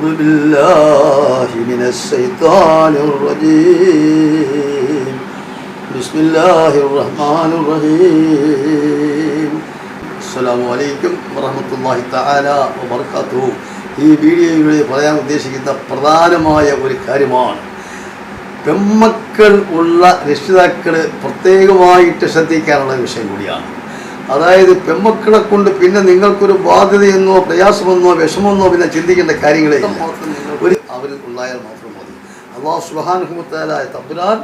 أعوذ بالله من الشيطان الرجيم بسم الله الرحمن الرحيم السلام عليكم ورحمة الله تعالى وبركاته. ഈ വീഡിയോയിലൂടെ പറയാൻ ഉദ്ദേശിക്കുന്ന പ്രധാനമായ ഒരു കാര്യമാണ്, പെമ്മക്കൾ ഉള്ള രക്ഷിതാക്കൾ പ്രത്യേകമായിട്ട് ശ്രദ്ധിക്കാനുള്ള വിഷയം കൂടിയാണ്. അതായത് പെമ്മക്കളെ കൊണ്ട് പിന്നെ നിങ്ങൾക്കൊരു ബാധ്യതയെന്നോ പ്രയാസമെന്നോ വിഷമെന്നോ പിന്നെ ചിന്തിക്കേണ്ട കാര്യങ്ങളെ ഒരു അവരിൽ ഉണ്ടായാൽ മാത്രം മതി. അല്ലാഹു സുബ്ഹാനഹു വ തആല തബ്ബാൻ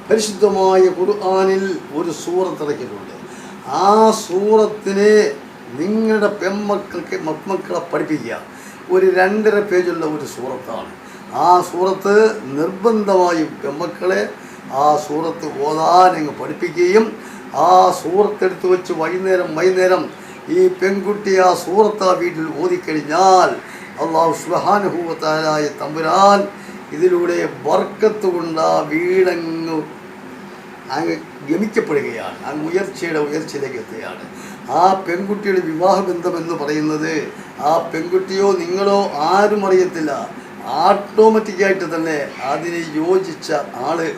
പരിശുദ്ധമായ ഖുർആനിൽ ഒരു സൂറത്ത് ഇറക്കിയിട്ടുണ്ട്. ആ സൂറത്തിനെ നിങ്ങളുടെ മക്കളെ പഠിപ്പിക്കുക. ഒരു 2.5 പേജുള്ള ഒരു സൂറത്താണ്. ആ സൂറത്ത് നിർബന്ധമായും പെമ്മക്കളെ ആ സൂറത്ത് ഓതാൻ അങ്ങ് പഠിപ്പിക്കുകയും ആ സൂറത്തെടുത്ത് വെച്ച് വൈകുന്നേരം ഈ പെൺകുട്ടി ആ സൂറത്ത് ആ വീട്ടിൽ ഓതിക്കഴിഞ്ഞാൽ അല്ലാഹു സുബ്ഹാനഹു വ തആല തമ്പുരാൻ ഇതിലൂടെ ബർക്കത്ത് കൊണ്ട് ആ വീടങ്ങ് ഗമിക്കപ്പെടുകയാണ്, അങ്ങ് ഉയർച്ചയിലേക്ക് എത്തുകയാണ്. ആ പെൺകുട്ടിയുടെ വിവാഹബന്ധം എന്ന് പറയുന്നത് ആ പെൺകുട്ടിയോ നിങ്ങളോ ആരും അറിയത്തില്ല. ഓട്ടോമാറ്റിക്കായിട്ട് തന്നെ അതിന് യോജിച്ച ആള്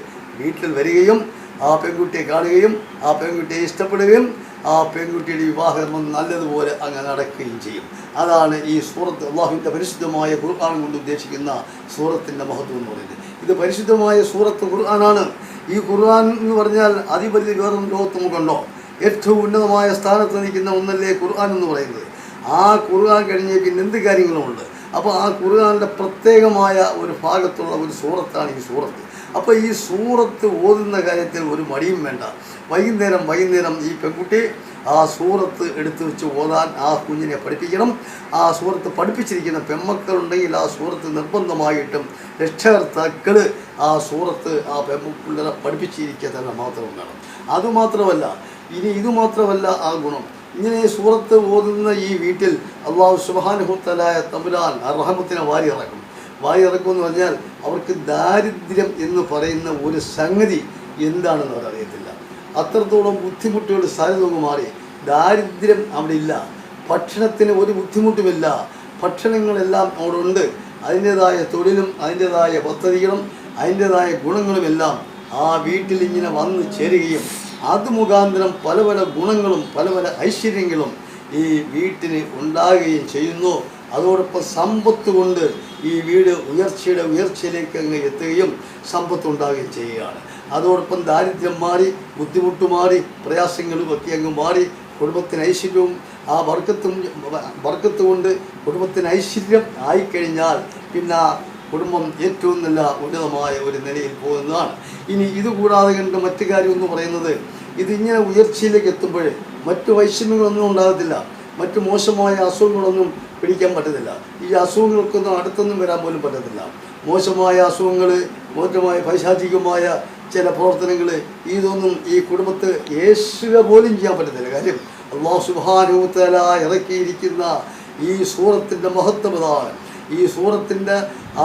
വീട്ടിൽ വരികയും ആ പെൺകുട്ടിയെ കാണുകയും ആ പെൺകുട്ടിയെ ഇഷ്ടപ്പെടുകയും ആ പെൺകുട്ടിയുടെ വിവാഹം നല്ലതുപോലെ അങ്ങ് നടക്കുകയും ചെയ്യും. അതാണ് ഈ സൂറത്ത്, അല്ലാഹുവിൻ്റെ പരിശുദ്ധമായ ഖുർആൻ കൊണ്ട് ഉദ്ദേശിക്കുന്ന സൂറത്തിൻ്റെ മഹത്വം എന്ന് പറയുന്നത്. ഇത് പരിശുദ്ധമായ സൂറത്ത് ഖുർആനാണ്. ഈ ഖുർആൻ എന്ന് പറഞ്ഞാൽ അതിവലിയ വേറൊന്നും ലോകത്ത് നമുക്കുണ്ടോ? ഏറ്റവും ഉന്നതമായ സ്ഥാനത്ത് നിൽക്കുന്ന ഒന്നല്ലേ ഖുർആൻ എന്ന് പറയുന്നത്. ആ ഖുർആൻ കഴിഞ്ഞ് പിന്നെ എന്ത് കാര്യങ്ങളുമുണ്ട്. അപ്പോൾ ആ ഖുർആനിൻ്റെ പ്രത്യേകമായ ഒരു ഭാഗത്തുള്ള ഒരു സൂറത്താണ് ഈ സൂറത്ത്. അപ്പോൾ ഈ സൂറത്ത് ഓതുന്ന കാര്യത്തിൽ ഒരു മടിയും വേണ്ട. വൈകുന്നേരം ഈ പെൺകുട്ടി ആ സൂറത്ത് എടുത്തു വെച്ച് ഓതാൻ ആ കുഞ്ഞിനെ പഠിപ്പിക്കണം. ആ സൂറത്ത് പഠിപ്പിച്ചിരിക്കുന്ന പെൺമക്കളുണ്ടെങ്കിൽ ആ സൂറത്ത് നിർബന്ധമായിട്ടും രക്ഷകർത്താക്കൾ ആ സൂറത്ത് ആ പെൺപിള്ളേരെ പഠിപ്പിച്ചിരിക്കുക തന്നെ മാത്രം വേണം. ഇതുമാത്രമല്ല ആ ഗുണം. ഇങ്ങനെ സൂറത്ത് ഓതുന്ന ഈ വീട്ടിൽ അല്ലാഹു സുബ്ഹാനഹു വ തആല തമ്പുരാൻ റഹ്മത്തിനെ വാരി ഇറക്കുമെന്ന് പറഞ്ഞാൽ അവർക്ക് ദാരിദ്ര്യം എന്ന് പറയുന്ന ഒരു സംഗതി എന്താണെന്ന് അവരറിയത്തില്ല. അത്രത്തോളം ബുദ്ധിമുട്ടുകൾ സാധ്യത മാറി. ദാരിദ്ര്യം അവിടെ ഇല്ല. ഭക്ഷണത്തിന് ഒരു ബുദ്ധിമുട്ടുമില്ല. ഭക്ഷണങ്ങളെല്ലാം അവിടെ ഉണ്ട്. അതിൻ്റേതായ തൊഴിലും അതിൻ്റേതായ പദ്ധതികളും അതിൻ്റേതായ ഗുണങ്ങളുമെല്ലാം ആ വീട്ടിൽ ഇങ്ങനെ വന്നു ചേരുകയും അത് മുഖാന്തരം പല ഗുണങ്ങളും പല ഐശ്വര്യങ്ങളും ഈ വീട്ടിന് ഉണ്ടാകുകയും ചെയ്യുന്നു. അതോടൊപ്പം സമ്പത്ത് കൊണ്ട് ഈ വീട് ഉയർച്ചയിലേക്ക് അങ്ങ് എത്തുകയും സമ്പത്ത് ഉണ്ടാകുകയും ചെയ്യുകയാണ്. അതോടൊപ്പം ദാരിദ്ര്യം മാറി, ബുദ്ധിമുട്ട് മാറി, പ്രയാസങ്ങളും ഒക്കെ അങ്ങ് മാറി കുടുംബത്തിന് ഐശ്വര്യവും ആ ബർക്കത്ത് കൊണ്ട് കുടുംബത്തിന് ഐശ്വര്യം ആയിക്കഴിഞ്ഞാൽ പിന്നെ കുടുംബം ഏറ്റവും നല്ല ഉന്നതമായ ഒരു നിലയിൽ പോകുന്നതാണ്. ഇനി ഇതുകൂടാതെ കണ്ട് മറ്റു കാര്യം എന്ന് പറയുന്നത്, ഇതിങ്ങനെ ഉയർച്ചയിലേക്ക് എത്തുമ്പോൾ മറ്റു വൈഷമ്യങ്ങളൊന്നും ഉണ്ടാകത്തില്ല. മറ്റു മോശമായ അസുഖങ്ങളൊന്നും പിടിക്കാൻ പറ്റത്തില്ല. ഈ അസുഖങ്ങൾക്കൊന്നും അടുത്തൊന്നും വരാൻ പോലും പറ്റത്തില്ല. മോശമായ അസുഖങ്ങൾ, മോശമായ പൈശാചികമായ ചില പ്രവർത്തനങ്ങൾ, ഇതൊന്നും ഈ കുടുംബത്ത് യേശുക പോലും ചെയ്യാൻ പറ്റത്തില്ല. കാര്യം അല്ലാഹു സുബ്ഹാനഹു വ തആല ഇറക്കിയിരിക്കുന്ന ഈ സൂറത്തിൻ്റെ മഹത്വം ഇതാണ്. ഈ സൂറത്തിൻ്റെ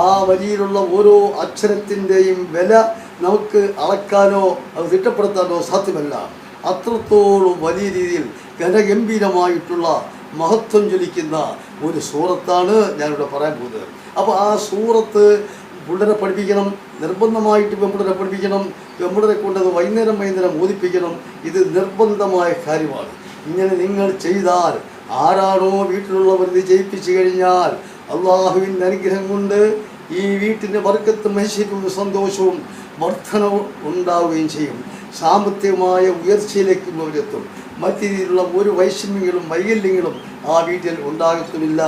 ആ വരിയിലുള്ള ഓരോ അക്ഷരത്തിൻ്റെയും വില നമുക്ക് അളക്കാനോ അത് തിട്ടപ്പെടുത്താനോ സാധ്യമല്ല. അത്രത്തോളം വലിയ രീതിയിൽ ഘനഗംഭീരമായിട്ടുള്ള മഹത്വം ജ്വലിക്കുന്ന ഒരു സൂറത്താണ് ഞാനിവിടെ പറയാൻ പോകുന്നത്. അപ്പോൾ ആ സൂറത്ത് പിള്ളേരെ പഠിപ്പിക്കണം, നിർബന്ധമായിട്ട് പെൺപിള്ളേരെ പഠിപ്പിക്കണം. പെൺപിള്ളേരെ കൊണ്ടത് വൈകുന്നേരം ഓതിപ്പിക്കണം. ഇത് നിർബന്ധമായ കാര്യമാണ്. ഇങ്ങനെ നിങ്ങൾ ചെയ്താൽ, ആരാണോ വീട്ടിലുള്ളവർ ഇത് ചെയ്യിപ്പിച്ചു കഴിഞ്ഞാൽ അള്ളാഹുവിൻ്റെ അനുഗ്രഹം കൊണ്ട് ഈ വീട്ടിൻ്റെ ബർക്കത്തും ഐശ്വര്യവും സന്തോഷവും വർധനവും ഉണ്ടാവുകയും ചെയ്യും. സാമ്പത്തികമായ ഉയർച്ചയിലേക്ക് അവരെത്തും. മറ്റു രീതിയിലുള്ള ഒരു വൈഷമ്യങ്ങളും വൈകല്യങ്ങളും ആ വീട്ടിൽ ഉണ്ടാകത്തുമില്ല.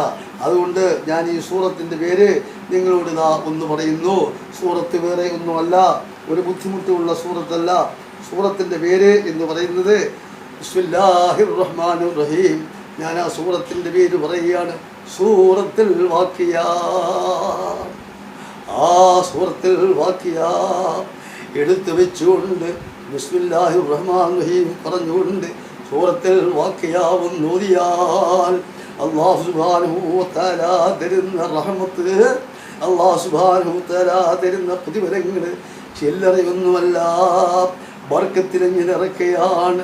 അതുകൊണ്ട് ഞാൻ ഈ സൂറത്തിൻ്റെ പേര് നിങ്ങളോട് ഒന്ന് പറയുന്നു. സൂറത്ത് വേറെ ഒന്നുമല്ല, ഒരു ബുദ്ധിമുട്ടുള്ള സൂറത്തല്ല. സൂറത്തിൻ്റെ പേര് എന്ന് പറയുന്നത് ബിസ്മില്ലാഹിർ റഹ്മാനിർ റഹീം. ഞാൻ ആ സൂറത്തിൻ്റെ പേര് പറയുകയാണ്, സൂറത്തുൽ വാഖിയ. ആ സൂറത്തുൽ വാഖിയ എടുത്തു വെച്ചുകൊണ്ട് ബിസ്മില്ലാഹിർ റഹ്മാനിർ റഹീം പറഞ്ഞുകൊണ്ട് സൂറത്തുൽ വാഖിയ ഓതിയാൽ അല്ലാഹു സുബ്ഹാനഹു വ തആല തരുന്ന റഹ്മത്ത്, അല്ലാഹു സുബ്ഹാനഹു വ തആല തരുന്ന പ്രതിഫലങ്ങൾ ചില്ലറയൊന്നുമല്ല. ബർക്കത്തിനെ ഇറക്കുകയാണ്,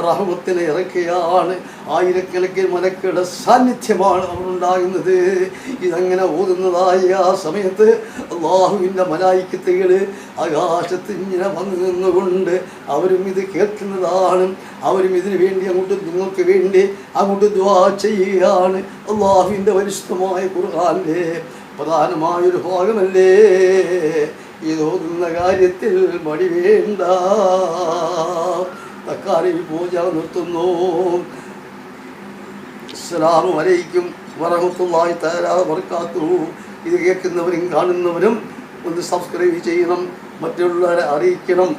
റഹ്മത്തിനെ ഇറക്കുകയാണ്. ആയിരക്കണക്കിന് മലക്കുകളുടെ സാന്നിധ്യമാണ് അവിടെ ഉണ്ടാകുന്നത്. ഇതങ്ങനെ ഓതുന്നതായ ആ സമയത്ത് അള്ളാഹുവിൻ്റെ മലായിക്കത്തുകൾ ആകാശത്ത് ഇങ്ങനെ വന്നു നിന്നുകൊണ്ട് അവരും ഇത് കേൾക്കുന്നതാണ്. അവരും ഇതിനു വേണ്ടി അങ്ങോട്ട്, നിങ്ങൾക്ക് വേണ്ടി അങ്ങോട്ട് ദുആ ചെയ്യുകയാണ്. അള്ളാഹുവിൻ്റെ പരിശുദ്ധമായ ഖുർആനിലെ പ്രധാനമായൊരു ഭാഗമല്ലേ ഇതോതുന്ന കാര്യത്തിൽ മടി വേണ്ട. തക്കാലി പൂജ നിർത്തുന്നു. അസ്സലാമു അലൈക്കും വറഹ്മത്തുള്ളാഹി തആല വബറകാതുഹു. ഇത് കേൾക്കുന്നവരും കാണുന്നവരും ഒന്ന് സബ്സ്ക്രൈബ് ചെയ്യണം, മറ്റുള്ളവരെ അറിയിക്കണം.